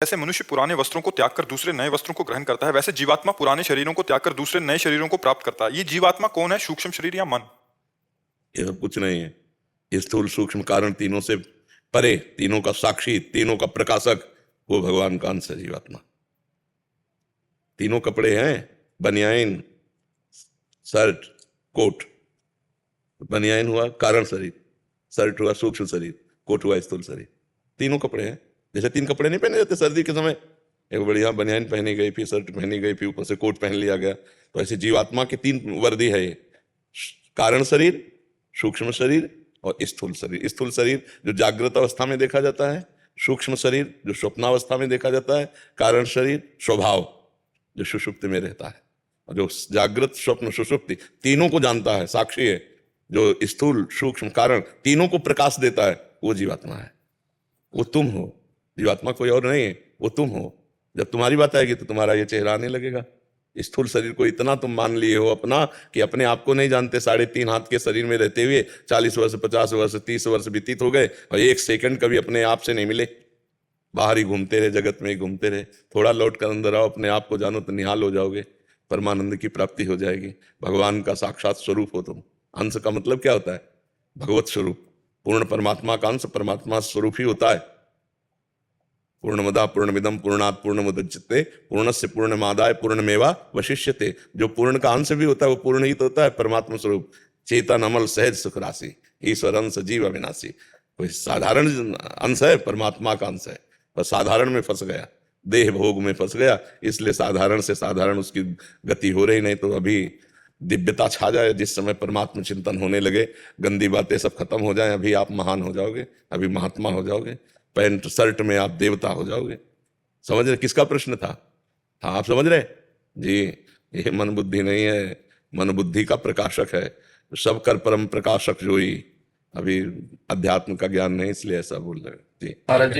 जैसे मनुष्य पुराने वस्त्रों को त्याग कर दूसरे नए वस्त्रों को ग्रहण करता है, वैसे जीवात्मा पुराने शरीरों को त्याग कर दूसरे नए शरीरों को प्राप्त करता है। ये जीवात्मा कौन है, सूक्ष्म शरीर या मन? ये सब कुछ नहीं है। ये स्थूल सूक्ष्म कारण तीनों से परे, तीनों का साक्षी, तीनों का प्रकाशक, वो भगवान का अंश है जीवात्मा। तीनों कपड़े हैं, बनियाइन, शर्ट, कोट। बनियाइन हुआ कारण शरीर, शर्ट हुआ सूक्ष्म शरीर, कोट हुआ स्थूल शरीर। तीनों कपड़े हैं। जैसे 3 कपड़े नहीं पहने जाते सर्दी के समय, एक बढ़िया बनियाइन पहनी गई, फिर शर्ट पहनी गई, फिर ऊपर से कोट पहन लिया गया। तो ऐसे जीवात्मा की 3 वर्दी है ये, कारण शरीर, सूक्ष्म शरीर और स्थूल शरीर। स्थूल शरीर जो जागृत अवस्था में देखा जाता है, सूक्ष्म शरीर जो स्वप्नावस्था में देखा जाता है, कारण शरीर स्वभाव जो सुषुप्ति में रहता है। और जो जागृत स्वप्न सुषुप्ति तीनों को जानता है, साक्षी है, जो स्थूल सूक्ष्म कारण तीनों को प्रकाश देता है, वो जीवात्मा है। वो तुम हो। जीवात्मा कोई और नहीं है, वो तुम हो। जब तुम्हारी बात आएगी तो तुम्हारा ये चेहरा आने लगेगा। स्थूल शरीर को इतना तुम मान लिए हो अपना कि अपने आप को नहीं जानते। 3.5 हाथ के शरीर में रहते हुए 40 वर्ष, 50 वर्ष, 30 वर्ष व्यतीत हो गए और 1 सेकंड कभी अपने आप से नहीं मिले। बाहर ही घूमते रहे, जगत में ही घूमते रहे। थोड़ा लौट कर अंदर आओ, अपने आप को जानो तो निहाल हो जाओगे, परमानंद की प्राप्ति हो जाएगी। भगवान का साक्षात स्वरूप हो तुम। अंश का मतलब क्या होता है? भगवत स्वरूप। पूर्ण परमात्मा का अंश परमात्मा स्वरूप ही होता है। पूर्णमदा पूर्णमिदम पूर्णात् पूर्णमुदच्यते पूर्णस्य पूर्णमादाय पूर्णमेवा वशिष्यते। जो पूर्ण का अंश भी होता है वो पूर्ण ही तो होता है, परमात्मा स्वरूप। चेतन अमल सहज सुख राशि, ईश्वर अंश जीव अविनाशी। कोई साधारण अंश है, परमात्मा का अंश है, बस साधारण में फंस गया, देह भोग में फंस गया, इसलिए साधारण से साधारण उसकी गति हो रही। नहीं तो अभी दिव्यता छा जाए, जिस समय परमात्मा चिंतन होने लगे, गंदी बातें सब खत्म हो जाए, अभी आप महान हो जाओगे, अभी महात्मा हो जाओगे। पैंट शर्ट में आप देवता हो जाओगे। समझ रहे किसका प्रश्न था? हाँ, आप समझ रहे जी। ये मन बुद्धि नहीं है, मन बुद्धि का प्रकाशक है। सब कर परम प्रकाशक जोई। अभी अध्यात्म का ज्ञान नहीं, इसलिए ऐसा बोल रहे जी। महाराज जी